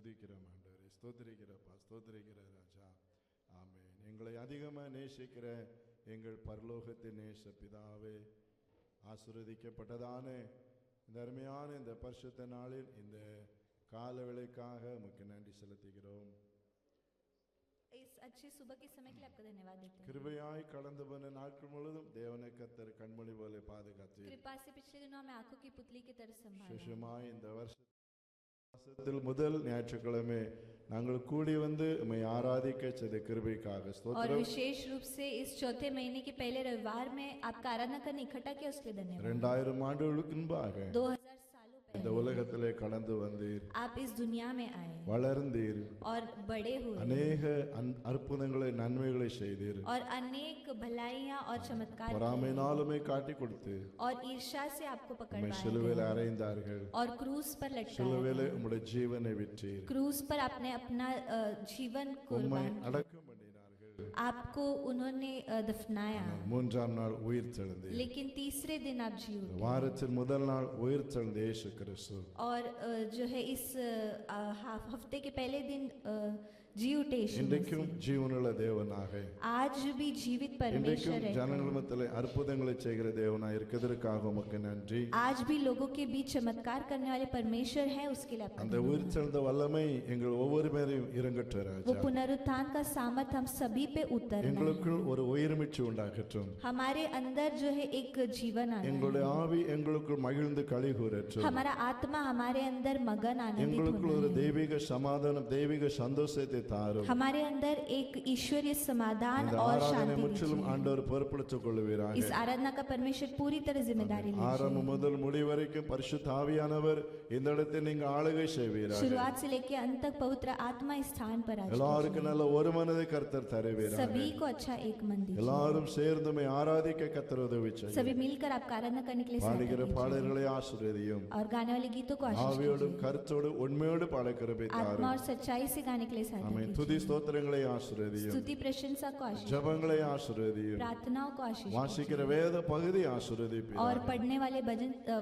துதிக்கிறோம் ஆண்டவரே, ஸ்தோத்திரிக்கிறப்பா, ஸ்தோத்திரிக்கிற ராஜா. ஆமென். எங்களை அதிகமாக நேசிக்கிற எங்கள் பரலோகத்தின் நேச பிதாவே, ஆசீர்வதிக்கப்பட்டதான இந்த அருமையான இந்த பரிசுத்த நாளில் இந்த காலவேளைக்காக உமக்கு நன்றி செலுத்துகிறோம். इस अच्छी सुबह के समय के लिए आपका धन्यवाद देते हैं। கிருபையாய் கடந்து போன நாட்கள் முழுவதும் தேவனை கர்த்தர் கண்மணி போல பாதுகாத்து कृपा से पिछले दिनों में आंखों की पुतली की तरह संभाला। விசேஷமாய் இந்த வருஷத்தில் முதல் ஞாயிற்றுக்கிழமை நாங்கள் கூடி வந்து உம்மை ஆராதிக்க செய்த கிருபைக்காக और ஸ்தோத்திரம். विशेष रूप से इस चौथे महीने के पहले रविवार में आपका आराधना करने इकट्ठा किया, उसके लिए धन्यवाद। 2000 ஆண்டுகளுக்கு முன்பாக 2000 सालों இந்த पहले உலகத்திலே கடந்து வந்தீர், आप इस दुनिया में आए வளர்ந்தீர், और बड़े हुए அநேக அற்புதங்களை நன்மைகளை செய்தீர், और अनेक भलाइयां और चमत्कार किए பொறாமையினாலுமே காட்டி கொடுத்து और ईर्ष्या से आपको உம்மை पकड़वाया சிலுவையில் அறைந்தார்கள். और क्रूस पर लटकाया சிலுவையில் உம்முடைய ஜீவனை விற்றீர், क्रूस पर आपने अपना जीवन உம்மை कुर्बान, அடக்கம் பண்ணினார்கள். आपको उन्होंने दफनाया, மூன்றாம் நாள் உயிர் தெழுந்தீர். लेकिन तीसरे दिन आप जी उठे। வாரத்தின் முதல் நாள் உயிர் தெழுந்த இயேசு கிறிஸ்து और जो है इस हफ्ते के पहले दिन जी उठे यीशु இன்றைக்கும் मसीह। ஜீவனுள்ள தேவனாக, आज भी जीवित परमेश्वर இன்றைக்கும் है, ஜனங்கள் மத்தியிலே அற்புதங்களை செய்கிற தேவனாய் இருக்கிறதற்காக உமக்கு நன்றி. आज भी लोगों के बीच चमत्कार करने वाले परमेश्वर है, उसके लिए आपका அந்த धन्यवाद। உயிர் தெழுந்த வல்லமை எங்கள் ஒவ்வொரு பேரையும் இறங்கட்டும் वो ராஜா. पुनरुत्थान का सामर्थ हम सभी पे उतरना है। எங்களுக்குள் ஒரு உயிர்மிச்சு உண்டாகட்டும். हमारे अंदर जो है एक जीवन आना எங்களுடைய है, ஆவி எங்களுக்குள் மகிழ்ந்து களிகூரட்டும். हमारा आत्मा हमारे अंदर मगन आनंदित எங்களுக்குள் होना ஒரு है। தெய்வீக சமாதானம், தெய்வீக சந்தோஷத்தை தாரும். हमारे अंदर एक ईश्वरीय समाधान இந்த और ஆராதனை शांति முற்றிலும் दीजिए। ஆண்டவர் பொறுப்படுத்திக் கொள்வீராக. इस आराधना का परमेश्वर पूरी तरह जिम्मेदारी लीजिए। ஆரம்பம் முதல் முடிவு வரைக்கும் பரிசுத்த ஆவியானவர் இந்த இடத்தில் நீங்க ஆளுகை செய்வீராக. शुरुआत से लेकर अंत तक पवित्र आत्मा इस स्थान पर आ எல்லாருக்கும் நல்ல ஒரு மனதை கர்த்தர் தருவீராக. सभी को अच्छा एक मन दीजिए। எல்லாரும் சேர்ந்து உம்மை ஆராதிக்க கர்த்தர் உதவி செய்யும். सभी मिलकर आपका आराधना करने के लिए பாடுகிற सहायता कीजिए। பாடல்களை ஆசீர்வதியும். और गाने वाले गीतों को आशीष ஆவியோடும் कीजिए। கருத்தோடு உண்மையோடு பாட கிருபை आत्मा தாரும். और सच्चाई से गाने के लिए सहायता ஆமென். துதி कीजिए। ஸ்தோத்திரங்களை ஆசீர்வதியும். स्तुति प्रशंसा को आशीष, ஜெபங்களை ஆசீர்வதியும். प्रार्थनाओं को आशीष வாசிக்கிற வேத பகுதி ஆசீர்வதிப்பீராக. और पढ़ने वाले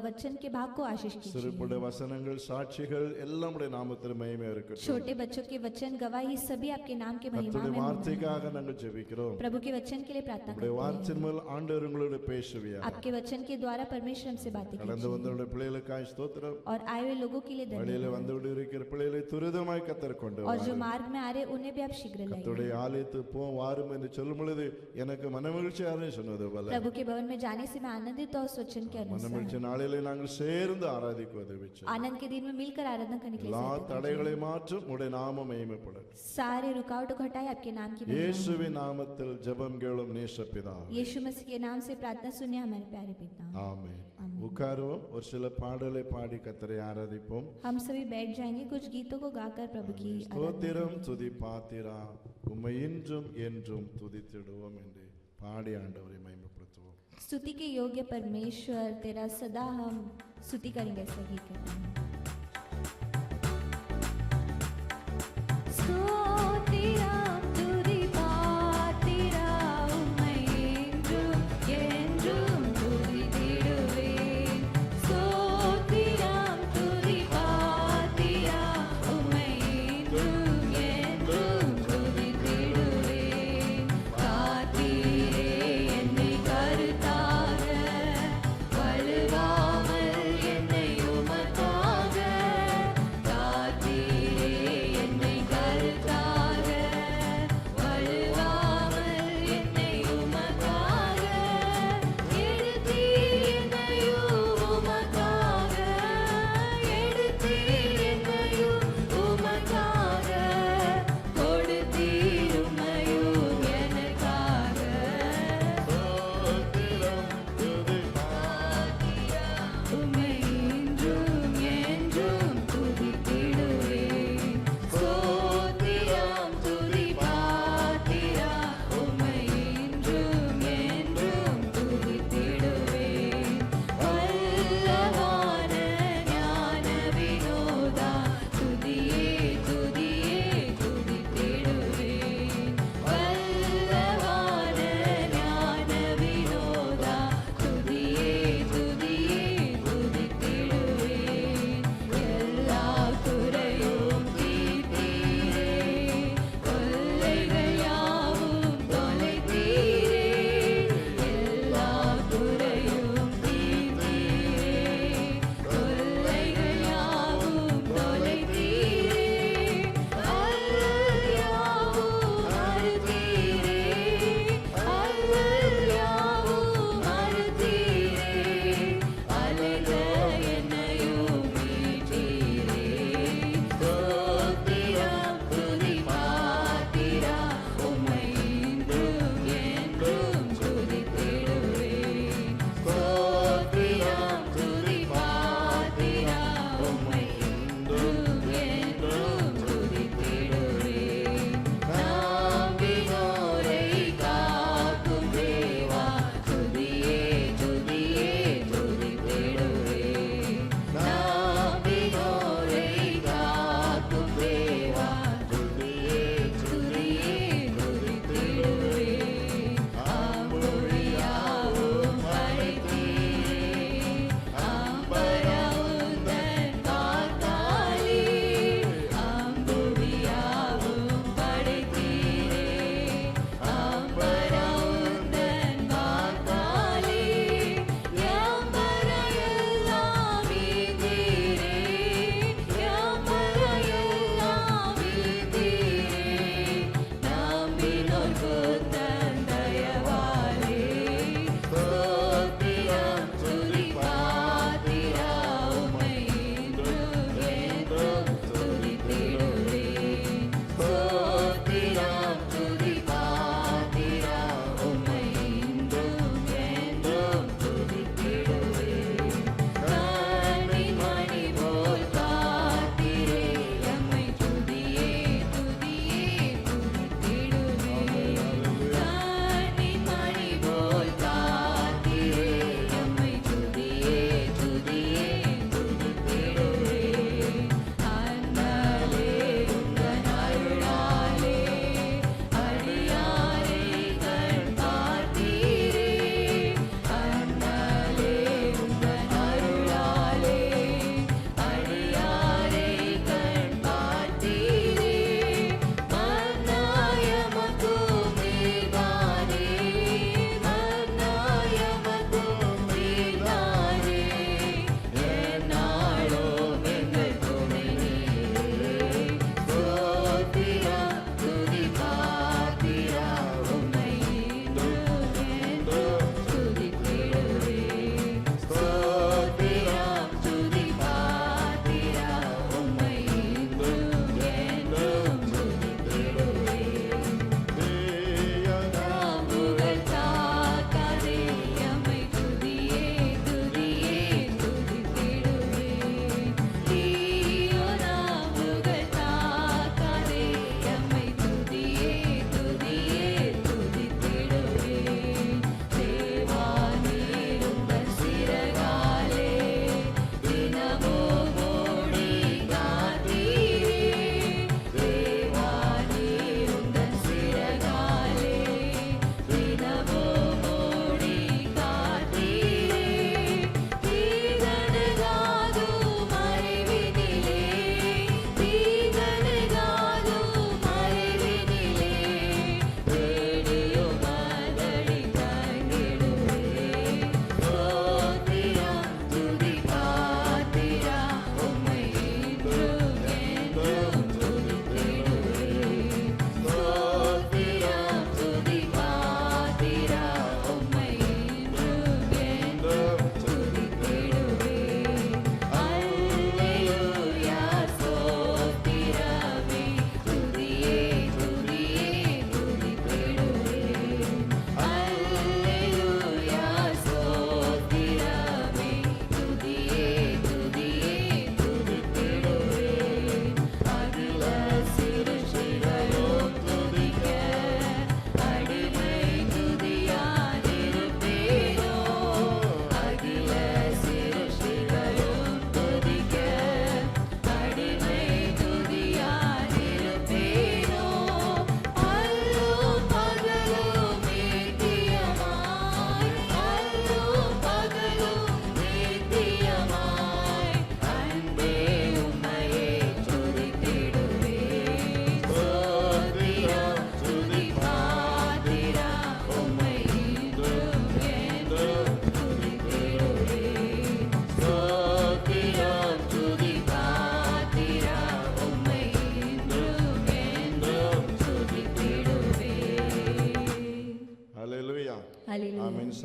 वचन के भाग को आशीष कीजिए। சிறுபுடைய வசனங்கள், சாட்சிகள் எல்லாம் உடைய நாமத்தில் மகிமை இருக்கட்டும். छोटे बच्चों के वचन गवाही सभी आपके नाम के महिमा கர்த்தருடைய में होना है। வார்த்தைக்காக நாங்கள் ஜெபிக்கிறோம். प्रभु के वचन के लिए प्रार्थना உடைய करते हैं। வார்த்தையின் மேல் ஆண்டவர் உங்களோடு பேசுவியா. आपके वचन के द्वारा परमेश्वर हमसे बातें கடந்து कीजिए வந்தவருடைய பிள்ளைகளுக்காய் ஸ்தோத்திரம். और आए हुए लोगों के लिए வழியில धन्यवाद। வந்து இருக்கிற பிள்ளைகளை துரிதமாய் கர்த்தர் கொண்டு और जो வாரும். मार्ग में आ रहे उन्हें भी आप शीघ्र लाइए। கர்த்தருடைய ஆலயத்துக்கு போ வாரும் என்று சொல்லும் பொழுது எனக்கு மனமகிழ்ச்சியாக சொன்னது போல प्रभु के भवन में जाने से मैं आनंदित और वचन के अनुसार மனமகிழ்ச்சி நாளிலே நாங்கள் சேர்ந்து ஆராதிக்குவது விச்சு आनंद के दिन में मिलकर आराधना करने के लिए எல்லா सहायता कीजिए। தடைகளை மாற்றும் உடைய நாமம் மகிமைப்படும். सारे रुकावटों को हटाए आपके नाम की महिमा हो। இயேசுவின் நாமத்தில் ஜெபம் கேளும் நேசப்பிதாவே. यीशु मसीह के नाम से प्रार्थना सुनिए हमारे प्यारे पिता। ஆமென். உட்காருவோம். ஒரு சில பாடலை பாடி கர்த்தரை ஆராதிப்போம். हम सभी बैठ जाएंगे, कुछ गीतों को गाकर प्रभु की आराधना ஸ்தோத்திரம் துதி பாத்திரா உம்மை இன்றும் என்றும் துதித்திடுவோம் என்று பாடி ஆண்டவரை மகிமைப்படுத்துவோம். स्तुति के योग्य परमेश्वर तेरा सदा हम स्तुति करेंगे। ऐसा गीत कहते हैं। स्तोத்திரம் துதி பாத்திரம் உம்மை என்றும் என்றும் துதித்திடுவேன்। स्तोத்திரம் துதி பாத்திரம் உம்மை என்றும் என்றும் துதித்திடுவேன்। காத்தீரே என்னை கருத்தாக வழுவாமல் என்னை உமக்காக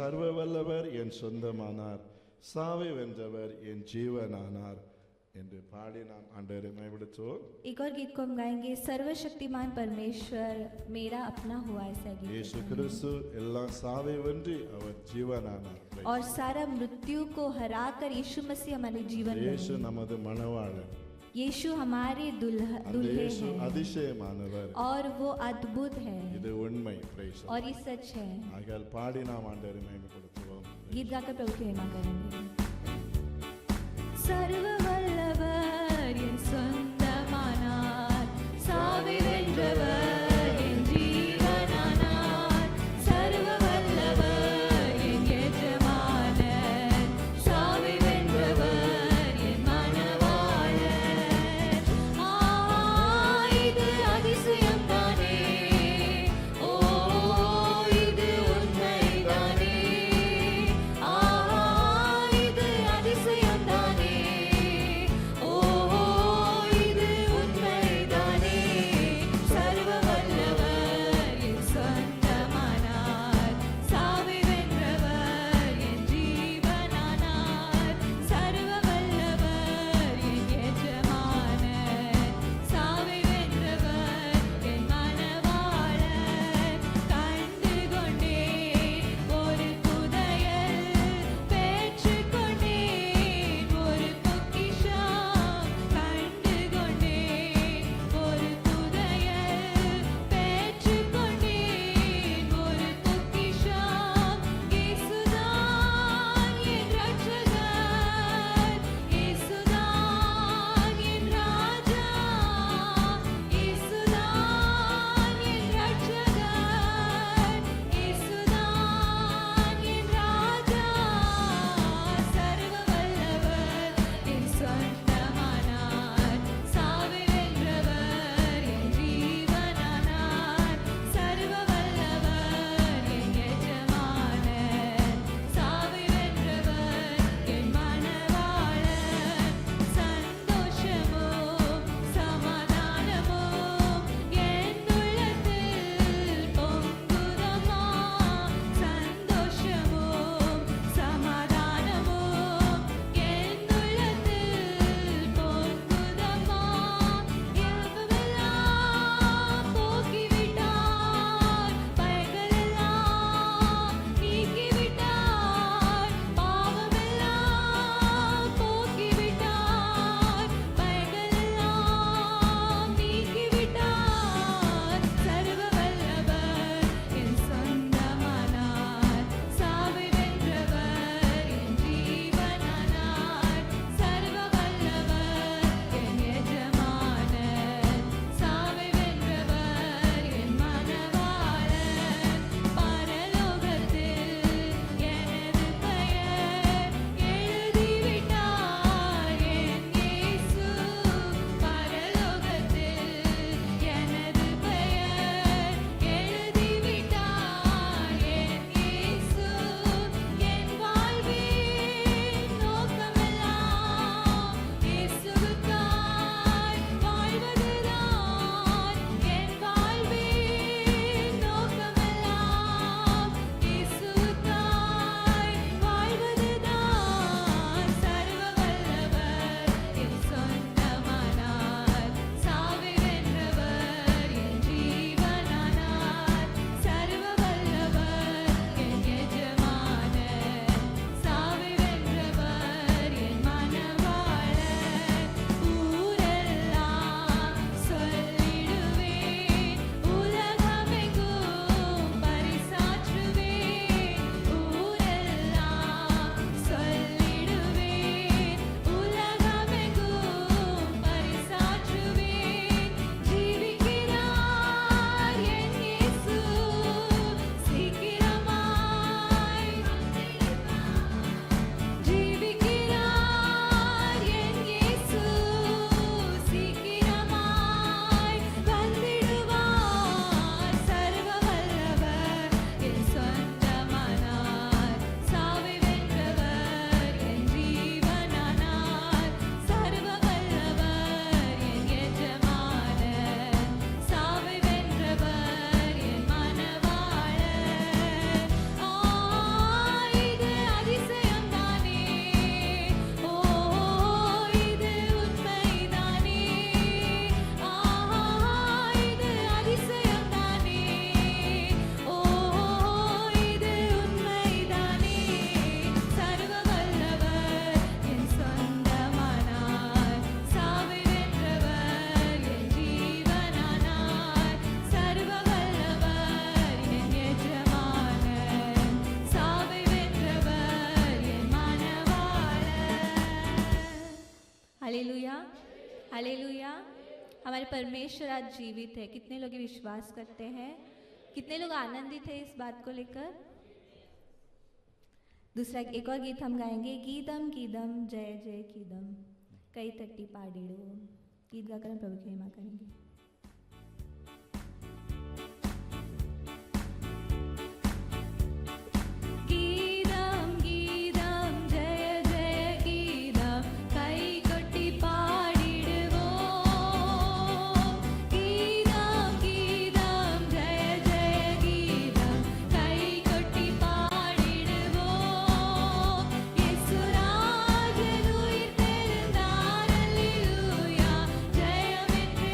சர்வ வல்லவர் என் சொந்தமானார், சாவை வென்றவர் என் ஜீவனானார் என்று பாடி நாம் ஆண்டவரை மகிமைப்படுத்துவோம். एक और गीत को हम गाएंगे, सर्वशक्तिमान परमेश्वर मेरा अपना हुआ, ऐसा गीत இயேசு गाएंगे। கிறிஸ்து எல்லாம் சாவை வென்று அவர் ஜீவனானார். और सारा मृत्यु को हराकर यीशु मसीह हमारे जीवन में இயேசு है। நமது மணவாளன். यीशु हमारे அந்த दुल्हे இயேசு हैं அதிசயமானவர். और वो अद्भुत है இது उண்மை. praise the और Lord. ये सच है। ஆகையால் பாடி நாம் ஆண்டவரை மகிமைப்படுத்துவோம். गीत गाकर प्रभु की महिमा करेंगे। सर्व वल्लவர் என் சொந்தமானார், சாவை வென்றவர் என் ஜீவனானார், சர்வ வல்லவர் என் எஜமானர், சாவை வென்றவர் என் மணவாளர். இது அதிசயம் தானே, ஓ இது உண்மைதானே, இது அதிசயம் தானே, हालेलुया, हालेलुया। हमारे परमेश्वर आज जीवित है। कितने लोग ये विश्वास करते हैं? कितने लोग आनंदित हैं इस बात को लेकर? दूसरा एक और गीत हम गाएंगे, गीदम गीदम जय जय गीदम कई तट्टी पाडिड़ो। गीत गाकर हम प्रभु की महिमा करेंगे। गीदम गीदम जय जय गीदम कई कोटि पाडिड़वो। गीदम गीदम जय जय गीदम कई कोटि पाडिड़वो। येसु राजनु उयिर्तेळुंदार, அல்லேலூயா, ஜெயமென்று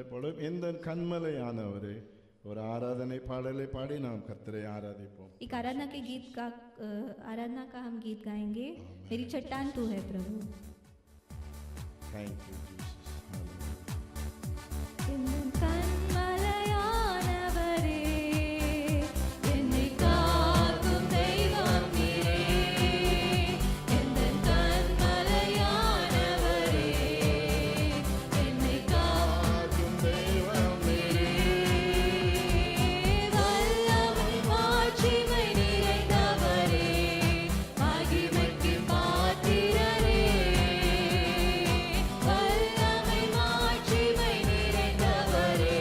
இப்பொழுது இந்த கண்மலையானவரே ஒரு ஆராதனை பாடலை பாடி நாம் கர்த்தரை ஆராதிப்போம். एक आराधना का हम गीत गाएंगे। मेरी चट्टान तू है प्रभु। Thank you, Jesus. எந்தன் கண்மலையானவரே, என்னை காக்கும் தெய்வம் நீரே. எந்தன் கண்மலையானவரே, என்னை காக்கும் தெய்வம் நீரே. வல்லமை மாட்சிமை நிறைந்தவரே, மகிமைக்கு பாத்திரரே. வல்லமை மாட்சிமை நிறைந்தவரே,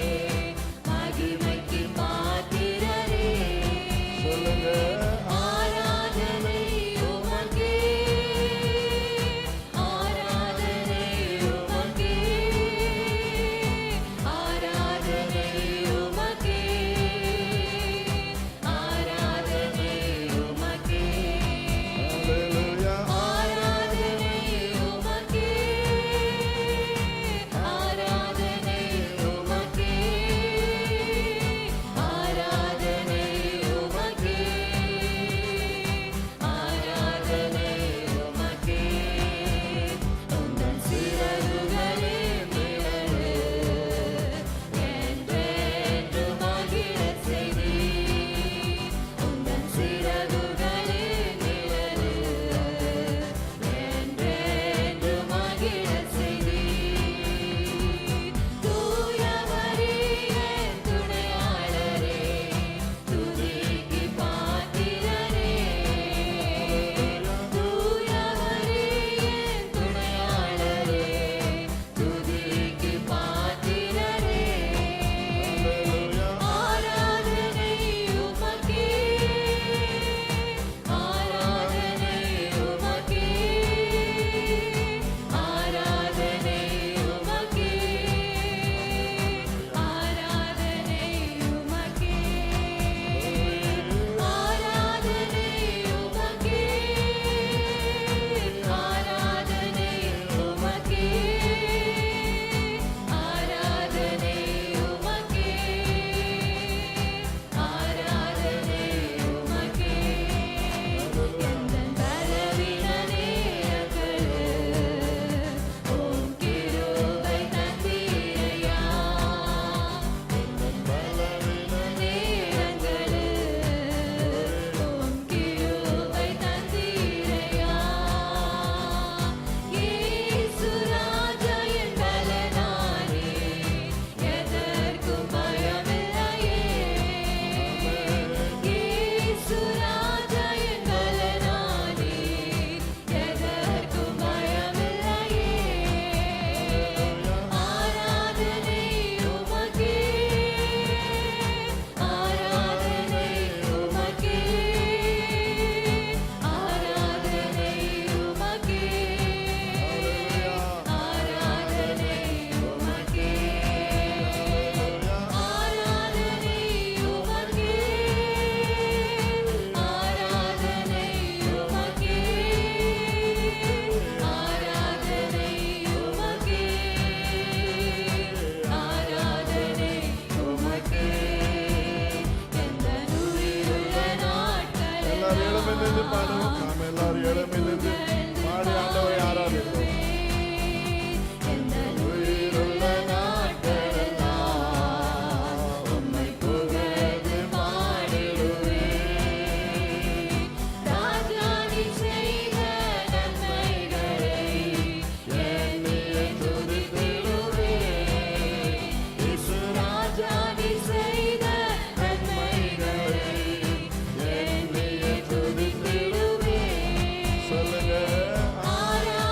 மகிமைக்கு பாத்திரரே. சொல்லுங்க. ஆராதனை உமக்கே, ஆராதனை உமக்கே, ஆராதனை உமக்கே, ஆராதனை உமக்கே. Hallelujah. ஆராதனை உமக்கே, ஆராதனை உமக்கே, ஆராதனை உமக்கே, ஆராதனை உமக்கே. உந்தன் சிறகுகளே நிழலே, என்றென்றும் மகிழச் செய்தீர். உந்தன் சிறகுகளே நிழலே, என்றென்றும் மகிழச் செய்தீர். தூயவரே என் துணையாளரே, துதிக்கு பாத்திரரே. தூயவரே என் துணையாளரே, துதிக்கு பாத்திரரே. ஆராதனை உமக்கே, ஆராதனை உமக்கே, ஆராதனை உமக்கே, ஆராதனை உமக்கே, ஆராதனை உமக்கே, ஆராதனை உமக்கே, ஆராதனை உமக்கே, ஆராதனை உமக்கே. எந்தன் பலவீன நேரங்களில் உம் கிருபை தந்தீரையா. எந்தன் பலவீன நேரங்களில் உம் கிருபை தந்தீரையா. இயேசு ராஜா என் பலனானே, எதற்கும் பயமில்லையே. இயேசு ராஜா என் பலனானே, எதற்கும் பயமில்லையே. ஆராதனை உமக்கே, ஆராதனை உமக்கே, ஆராதனை உமக்கே, ஆராதனை உமக்கே, ஆராதனை உமக்கே, ஆராதனை உமக்கே, ஆராதனை உமக்கே, ஆராதனை உமக்கே. எந்தன் உயிருள்ள நாட்களெல்லாம் எல்லாரும் எழுமிலிருந்து பாடுவோம். நாம் எல்லாரும் எழுமிலிருந்து பாடி ஆண்டவரை ஆராதிப்போம். எந்தன் உயிருள்ள நாட்களெல்லாம் உம்மை புகழ்ந்து பாடிடுவேன். ராஜா நீ செய்த நன்மைகளை எண்ணியே துதித்திடுவேன். இயேசு ராஜா நீ செய்த நன்மைகளை எண்ணியே துதித்திடுவேன். சொல்லுங்க. ஆராதனை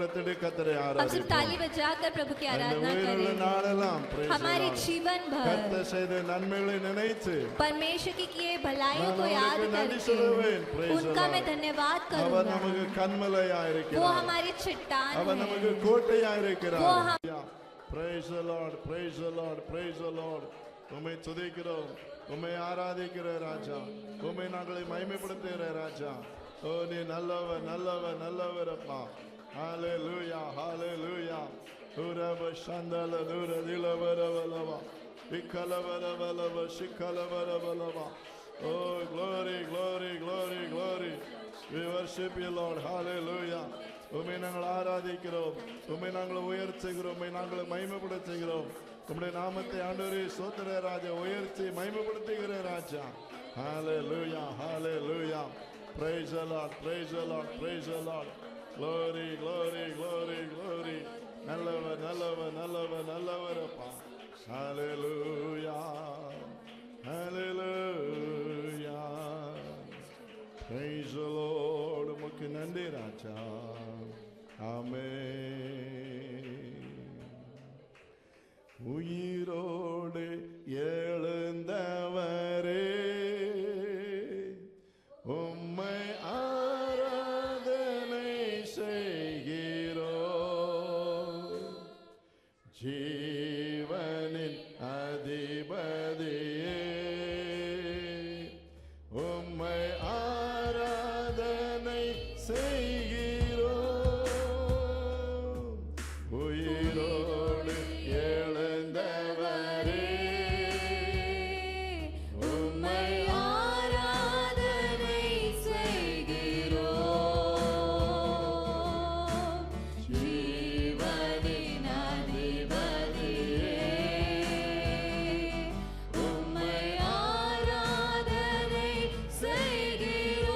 கரத்தடி கர்த்தரை हम सिर्फ ताली ஆராதிப்போம். बजाकर प्रभु की அந்த आराधना உயிருள்ள करें। நாளெல்லாம் praise the हमारे Lord. जीवन भर கர்த்தர் செய்த நன்மைகளை நினைத்து परमेश्वर की किए भलाइयों நான் को याद அவருக்கு நன்றி करके சொல்லுவேன். Praise the उनका मैं Lord. धन्यवाद அவர் करूंगा। நமக்கு கண்மலையா वो இருக்கிறார். हमारी चट्टान அவர் है। நமக்கு கோட்டையா இருக்கிறார். वो Praise the Lord, praise the Lord, praise the Lord. உம்மை துதிக்கிறோம், உம்மை ஆராதிக்கிற ராஜா, உம்மை நாங்களை மகிமைப்படுத்துகிற ராஜா. ஓ நீ நல்லவர் நல்லவர் நல்லவர் அப்பா. ஹalleluya hallelujah. உரப சந்தல நூர திலவரவலவா விக்கலவரவலவ சிக்கலவரவலவா. Oh glory glory glory glory. We worship you Lord. Hallelujah. உம்மை நாங்கள் ஆராதிக்கிறோம், உம்மை நாங்கள் உயர்த்துகிறோம், உம்மை நாங்கள் மகிமைப்படுத்துகிறோம். உம்முடைய நாமத்தை ஆண்டவரே ஸ்தோத்திர ராஜா உயர்த்தி மகிமைப்படுத்துகிற ராஜா. Hallelujah hallelujah. Praise the Lord praise the Lord praise the Lord. Glory glory glory glory. நல்லவர் நல்லவர் நல்லவர் நல்லவர் அப்பா. Hallelujah hallelujah. Praise the Lord. உமக்கு நன்றி ராஜா. ஆமென். உயிரோடு எழுந்தவரே உம்மை ஆராதனை செய்கிறோம். ஜீவனின் அதிபதியே உம்மை ஆராதனை செய்கிறோம். உயிரோடு எழுந்தவரே உம்மை ஆராதனை செய்கிறோம். ஜீவனின் அதிபதியே உம்மை ஆராதனை செய்கிறோம்.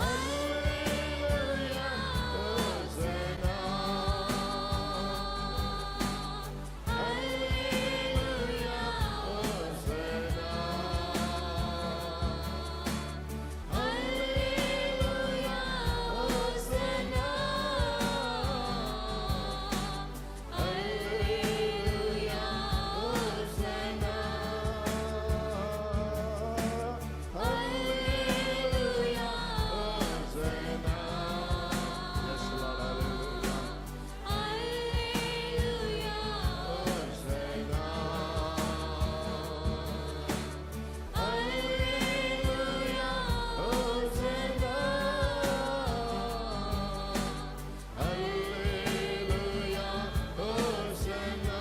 அல்லேலூயா ஹோசன்னா அல்லேலூயா ஹோசன்னா அல்லேலூயா ஹோசன்னா அல்லேலூயா ஹோசன்னா அல்லேலூயா ஹோசன்னா. Yes Lord, hallelujah. அல்லேலூயா ஹோசன்னா. அல்லேலூயா ஹோசன்னா Hallelujah, Hosanna.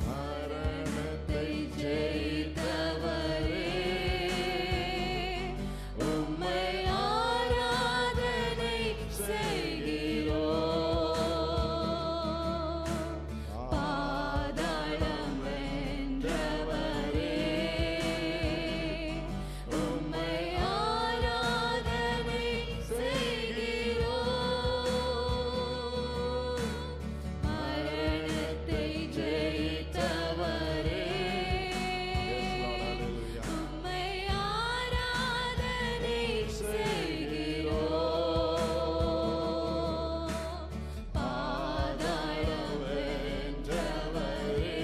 மரணத்தை ஜெயித்தவரே உம்மை ஆராதனை செய்கிறோம். பாதாளம் வென்றவரே உம்மை ஆராதனை செய்கிறோம். மரணத்தை ஜெயித்தவரே உம்மை ஆராதனை செய்கிறோம். பாதாளம் வென்றவரே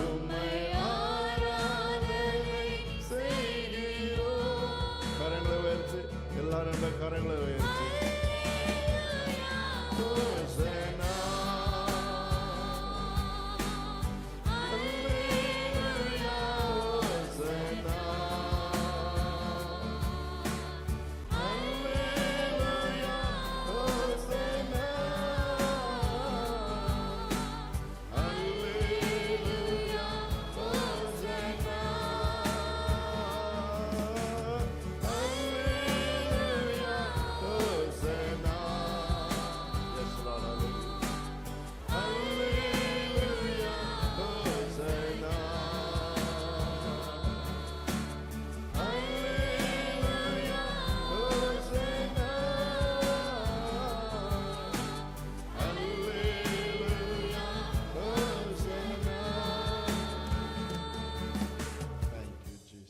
உம்மை ஆராதனை செய்கிறோம். கரங்களை உயர்த்தி எல்லாரும் இந்த கரங்களை